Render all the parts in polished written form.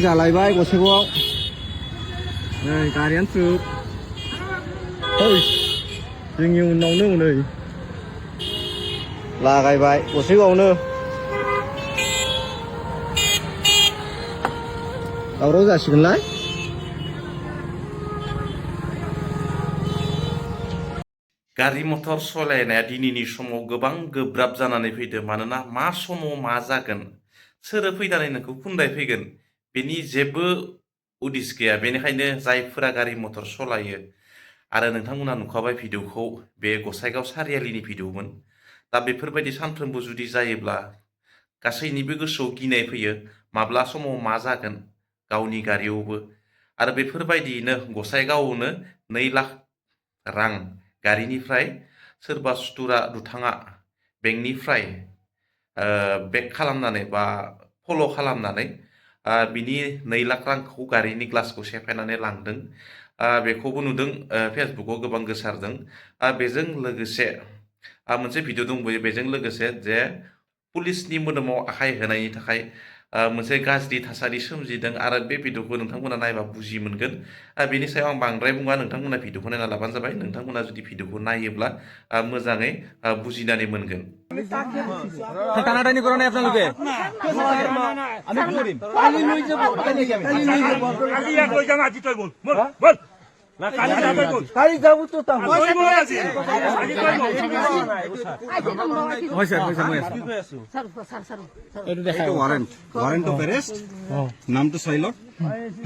जालायबाय गसाइगावआव नै गारियानो ट्रुक जोंनि उनावनो नै लागायबाय गसाइगावआवनो दावराव जासिगोनलाय गारि मटर सालायनाया दिनैनि समाव गोबां गोब्राब जानानै फैदों मानोना मा समाव मा जागोन सोर फैनानै नोंखौ खुन्दाय फैगोन बेनि जेबो उदिस गैया बेनिखायनो जायफोरा गारि मटर सालायो आरो नोंथांमोना नुखाबाय भिडिअखौ बे गसाइगाव सारियालिनि भिडिअमोन दा बेफोरबायदि सानफ्रोमबो जुदि जायोब्ला गासैनिबो गोसोआव गिनाय फैयो माब्ला समाव मा जागोन गावनि गारियावबो आरो बेफोरबायदियैनो गसाइगावआवनो 2 लाख रां गारिनिफ्राय सोरबा सुथुरा दुथाङा बेंकनिफ्राय बेक खालामनानै बा फल' खालामनानै बिनि 2 लाख रांखौ गारिनि ग्लासखौ सेफायनानै लांदों बेखौबो नुदों फेसबुकाव गोबां गोसारदों बेजों लोगोसे मोनसे भिडिअ दंबावो बेजों लोगोसे जे पुलिसनि मोदोमाव आखाइ होनायनि थाखाय मोनसे गाज्रि थासारि सोमजिदों आरो बे भिडिअखौ नोंथांमोना नायबा बुजि मोनगोन बेनि सायाव आं बांद्राय बुङा नोंथांमोना भिडिअखौ नायना लाबानो जाबाय नोंथांमोना जुदि भिडिअखौ नायोब्ला मोजाङै बुजिनानै मोनगोन টানাটানি কৰা নাই আপোনালোকে আমি কৰিম কালি লৈ যাব কালি ইয়াক লৈ যাম আজি তই বল বল না কালি যাব তো কালি যাব তো তা মই আজি তই বল হয় স্যার মই আছো স্যার এটো দেখাই ওয়ারেন্ট অফ অ্যারেস্ট নামটো চাইল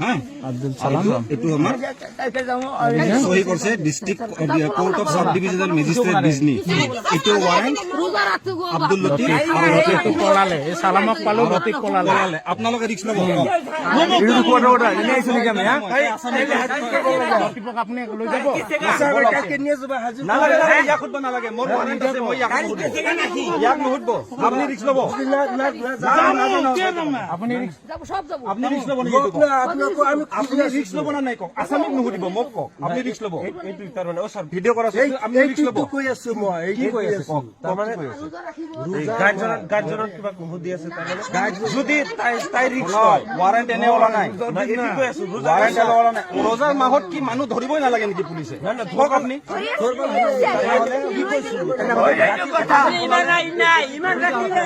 হ্যাঁ আব্দুল সালাম এটো আমার সহি করছে district court of sub divisional magistrate Bijni এটো ওয়ারেন্ট আব্দুল লতিফ লতিফ পলালে এই সালামক পালো লতিফ পলালে আপোনালোকে রিস্ক লব এটো কোড অর্ডার ইনে আইছো নিকা মে লতিফক আপনি লৈ যাব স্যার কাকে নিয়ে যাব হাজু না লাগে ইয়া খুদব না লাগে মোর ওয়ারেন্ট আছে মই ইয়াক নুহুদব আপনি রিস্ক লব আপনি রিস্ক যাব সব যাব আপনি রিস্ক লব নি আপোনাকো আমি আপনি রিস্ক লব না নাই কক আসামিক নুহুদিব মোক কক আপনি রিস্ক লব এইটো ইতারনে ও স্যার ভিডিও কৰা আছে আপনি রিস্ক লব কই আছো মই এই কি কই আছে কক মানে গাজজন কিবা নুহুদি আছে তার যদি তাই রিস্ক লয় ওয়ারেন্ট এনে ওলা নাই না এটি কই আছো ওয়ারেন্ট এনে ওলা নাই রোজার মাহত কি মানুহ ধৰিবই না লাগে নেকি পুলিশে না না ধৰক আপনি ধৰব কি কইছো এইটো কথা ইমান নাই ইমান ৰাখি না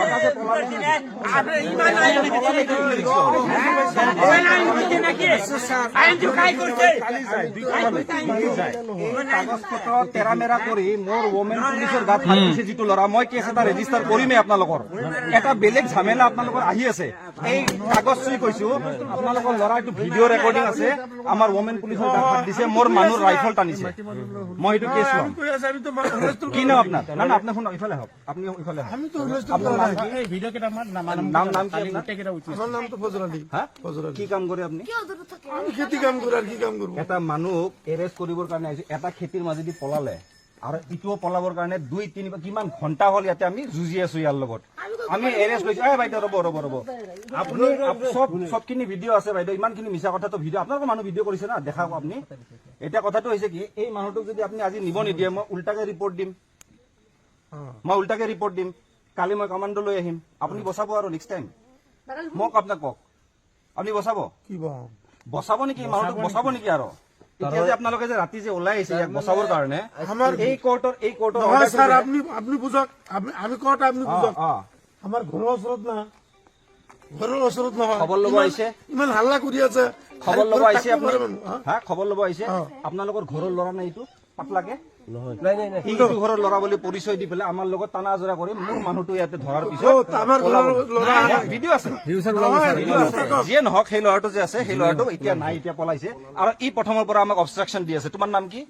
আপনি ইমান নাই কাগজপত্ৰ তেৰা মেৰা কৰি মোৰ ওমেন পুলিচৰ গাত হাত দিছে যিটো ল'ৰা মই কেছ এটা ৰেজিষ্টাৰ কৰিমেই আপোনালোকৰ এটা বেলেগ ঝামেলা আপোনালোকৰ আহি আছে এই কাগজ চুই কৈছো আপোনালোকৰ ল'ৰা এইটো ভিডিঅ' ৰেকৰ্ডিং আছে আমাৰ ওমেন পুলিচৰ গাত হাত দিছে মোৰ মানুহ ৰাইফল টানিছে মই এইটো কেছ ল'ম কি নাম আপোনাৰ না না আপুনি শুনক ইফালে হওক আপুনি ইফালে আপোনাৰ নাম কি এই ভিডিঅ' কেইটা নাম কি আপোনাৰ নামটো ফজল আলী হ্যাঁ কি কাম কৰে আপনি আমি খেতি কাম কৰি আৰ কি কাম কৰব এটা মানুহ এৰেস্ট কৰিবৰ কাৰণে আহিছে এটা খেতিৰ মাজেদি পলালে আৰু ইটোও পলাবৰ কাৰণে 2-3 কিমান ঘণ্টা হল ইয়াতে আমি যুঁজি আছো ইয়াৰ লগত আমি এৰেস্ট লৈছো এই বাইদেউ ৰব আপুনি সবখিনি ভিডিঅ' আছে বাইদেউ ইমানখিনি মিছা কথাটো ভিডিঅ' আপোনালোকৰ মানুহ ভিডিঅ' কৰিছে না দেখাওক আপুনি এটা কথাটো হৈছে কি এই মানুহটোক যদি আপুনি আজি নিব নিদিয়ে মই উল্টাকে ৰিপৰ্ট দিম কালি মই কমান্ডো লৈ আহিম আপুনি বচাব আৰু নেক্সট টাইম মোক আপোনাক কওক আপনি বসাব কি বসাব নেকি মানুহটোক বসাব নেকি আৰু এতিয়া যে আপোনালোকে যে ৰাতি যে ওলাই আহিছে ইয়াক বসাবৰ কাৰণে আমাৰ এই কোৰ্টৰ নহয় স্যাৰ আপনি বুঝক আমি কোৰ্ট আপনি বুঝক আমাৰ ঘৰৰ ওচৰত নহয় খবৰ ল'ব আহিছে ইমান হাল্লা কৰি আছে খবৰ ল'ব আহিছে আপুনি হা খবৰ ল'ব আহিছে আপোনালোকৰ ঘৰৰ ল'ৰা নাই এইটো পাতলাকে নাই এইটো ঘৰৰ ল'ৰা বুলি পৰিচয় দি পেলাই আমাৰ লগত টানা আজৰা কৰি মোৰ মানুহটো ইয়াতে ধৰাৰ পিছত আমাৰ ঘৰৰ ল'ৰা ভিডিঅ' আছে যিয়ে নহওক সেই ল'ৰাটো যে আছে সেই ল'ৰাটো এতিয়া নাই এতিয়া পলাইছে আৰু ই প্ৰথমৰ পৰা আমাক অবষ্ট্ৰাকশ্যন দি আছে তোমাৰ নাম কি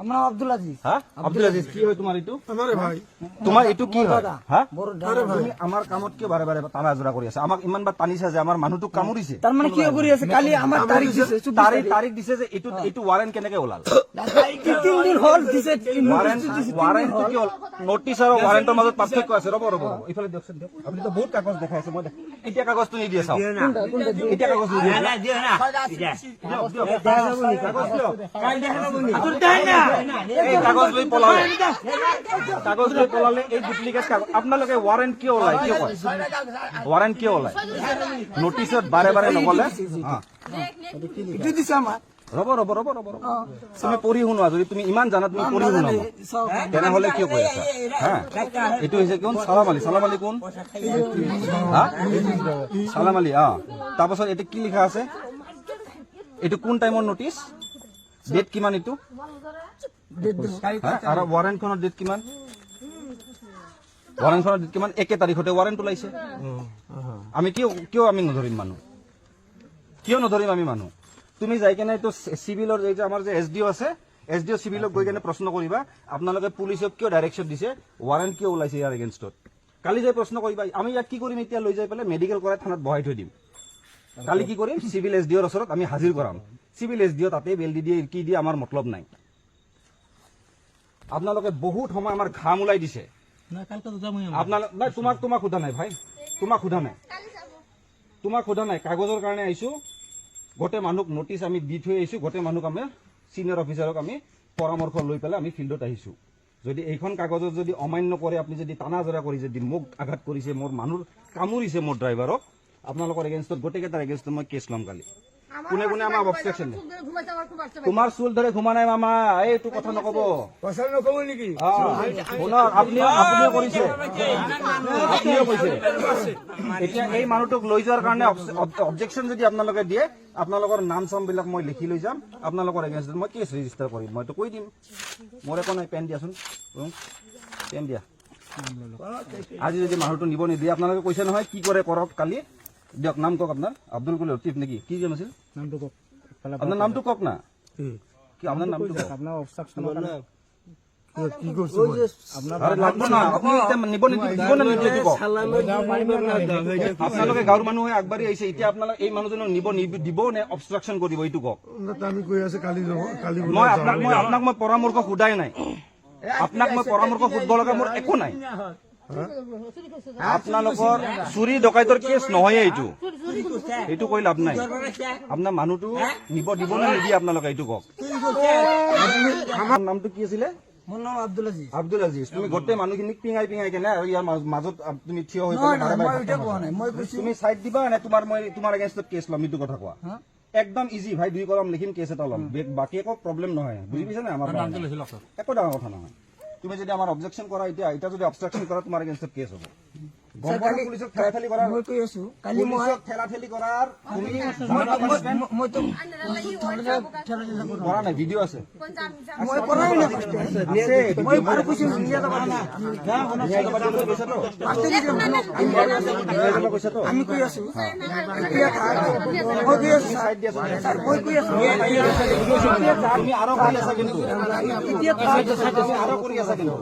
আমার আব্দুল আজিজ হ্যাঁ আব্দুল আজিজ কি হয় তোমার এইটো আমারে ভাই তোমার এইটো কি হয় হ্যাঁ তুমি আমার কামত কি বারে বারে টানা আজৰা কৰি আছে আমাক ইমান বাৰ টানিছে যে আমাৰ মানুহটো কামুৰিছে তাৰ মানে কি কৰি আছে কালি আমাৰ তাৰিখ দিছে যে এইটো ওয়াৰেন্ট কেনেকে ওলাল 3 দিন হল দিছে ওয়াৰেন্ট কি হল নোটিছ আৰু ওয়াৰেন্টৰ মাজত পাৰ্থক্য আছে ৰব ইফালে দেখছেন আপুনি তো বহুত কাগজ দেখাই আছে মই এতিয়া কাগজটো নি দিয়ে চাও এতিয়া কাগজ নি দিয়ে না দিও না কাগজ দিও কালি দেখাবনি আতুৰ দাই না এই কাগজ লৈ পলালে এই ডুপ্লিকেট কাগজ আপোনালোকে ৱাৰেণ্ট কিয় ওলাই কিয় কয় ৱাৰেণ্ট কিয় ওলাই নটিচত বাৰে বাৰে নগলে ৰ'ব তুমি পঢ়ি শুনোৱা যদি তুমি ইমান জানা তুমি পঢ়ি শুনোৱা তেনেহলে কিয় কৈ আছা হা এইটো হৈছে কোন চালাম আলী কোন হা চালাম আলী তাৰপাছত এইটো কি লিখা আছে এইটো কোন টাইমৰ নটিচ ডেট কিমান এইটো আৰু ৱাৰেণ্টখনৰ ডেট কিমান 1 তাৰিখতে ৱাৰেণ্ট ওলাইছে আমি কিয় আমি নধৰিম মানুহ কিয় নধৰিম আমি মানুহ তুমি যাই কেনে এইটো চিভিলৰ এই যে আমাৰ যে এছডিঅ' আছে এছডিঅ' চিভিলক গৈ কেনে প্ৰশ্ন কৰিবা আপোনালোকে পুলিচক কিয় ডাইৰেকশ্যন দিছে ৱাৰেণ্ট কিয় ওলাইছে ইয়াৰ এগেইনষ্টত কালি যাই প্ৰশ্ন কৰিবা আমি ইয়াক কি কৰিম এতিয়া লৈ যাই পেলাই মেডিকেল কৰাই থানাত বহাই থৈ দিম কালি কি কৰিম চিভিল এছডিঅ'ৰ ওচৰত আমি হাজিৰ কৰাম চিভিল এছডিঅ' তাতে বেল দি দিয়ে কি দিয়ে আমাৰ মতলব নাই আপোনালোকে বহুত সময় আমাৰ ঘাম ওলাই দিছে আপোনালোক তোমাক সোধা নাই ভাই তোমাক সোধা নাই কাগজৰ কাৰণে আহিছো গোটেই মানুহক নটিচ আমি দি থৈ আহিছো গোটেই মানুহক আমি চিনিয়ৰ অফিচাৰক আমি পৰামৰ্শ লৈ পেলাই আমি ফিল্ডত আহিছো যদি এইখন কাগজত যদি অমান্য কৰে আপুনি যদি টানা জৰা কৰি যদি মোক আঘাত কৰিছে মোৰ মানুহ কামুৰিছে মোৰ ড্ৰাইভাৰক আপোনালোকৰ এগেইনষ্টত গোটেইকেইটাৰ এগেইনষ্টত মই কেছ ল'ম কালি কোনে আমাৰ অবষ্ট্ৰাকশ্যন তোমাৰ চুল ধৰে ঘুমা নাই মামা এইটো কথা নকব আপুনিও কৰিছে এতিয়া এই মানুহটোক লৈ যোৱাৰ কাৰণে অবজেকশ্যন যদি আপোনালোকে দিয়ে আপোনালোকৰ নাম চাম বিলাক মই লিখি লৈ যাম আপোনালোকৰ এগেইনষ্টত মই কেছ ৰেজিষ্টাৰ কৰিম মইতো কৈ দিম মোৰ একো নাই পেন দিয়াচোন পেন দিয়া আজি যদি মানুহটো নিব নিদিয়ে আপোনালোকে কৈছে নহয় কি কৰে কৰক কালি দিয়ক নাম কওক আপোনাৰ আব্দুল কুল লতিফ নেকি কি নাম আছিল আপোনাৰ নামটো কওক না কি আপোনাৰ নামটো কওক আপোনালোকে গাঁৱৰ মানুহে আগবাঢ়ি আহিছে এতিয়া আপোনালোকে এই মানুহজনক দিব নে অবষ্ট্ৰাকশ্যন কৰিব এইটো কওক আপোনাক মই পৰামৰ্শ সোধাই নাই আপোনাক মই পৰামৰ্শ সুধিব লগা মোৰ একো নাই আপোনালোকৰ চুৰি ডকাইতৰ কেছ নহয় এইটো কৈ লাভ নাই আপোনাৰ মানুহটো দিব নে নিদিয়ে আপোনালোকে এইটো কওক আমাৰ নামটো কি আছিলে মোৰ নাম আব্দুল আজিজ তুমি গোটেই মানুহখিনিক পিঙাই কেনে আৰু ইয়াৰ মাজত তুমি থিয় হৈ তুমি চাইড দিবা নে তোমাৰ এগেইনষ্টত কেছ ল'ম এইটো কথা কোৱা একদম ইজি ভাই 2 কলম লিখিম কেছ এটা ল'ম বাকী একো প্ৰব্লেম নহয় বুজি পাইছা নে আমাৰ একো ডাঙৰ কথা নহয় তুমি যদি আমাৰ অবজেকশ্যন কৰা এতিয়া যদি অবষ্ট্ৰাকশ্যন কৰা তোমাৰ এগেইনষ্টত কেছ হ'ব পুলিচক ঠেলাঠেলি কৰাৰ মই কৈ আছো কালি মই ঠেলাঠেলি কৰাৰ তুমি মইতো কৰা নাই ভিডিঅ' আছে মই কৰাই নাই মই আৰু কৈছো নিয়া যাব না আমি কৈ আছো এতিয়া মই কৈ আছো চাইড দিয়া স্যার মই কৈ আছো তুমি আৰু কৰি আছা কিন্তু এতিয়া তুমি আৰু কৰি আছা কিন্তু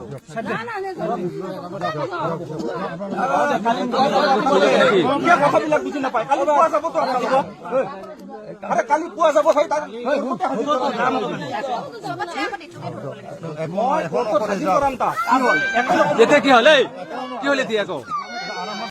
কথাবিলাক বুজি নাপায় কালি পোৱা যাবতো আপোনালোকক কালি পোৱা যাব মই হাজিৰ কৰাম তাক এতিয়া কি হ'ল এতিয়া আকৌ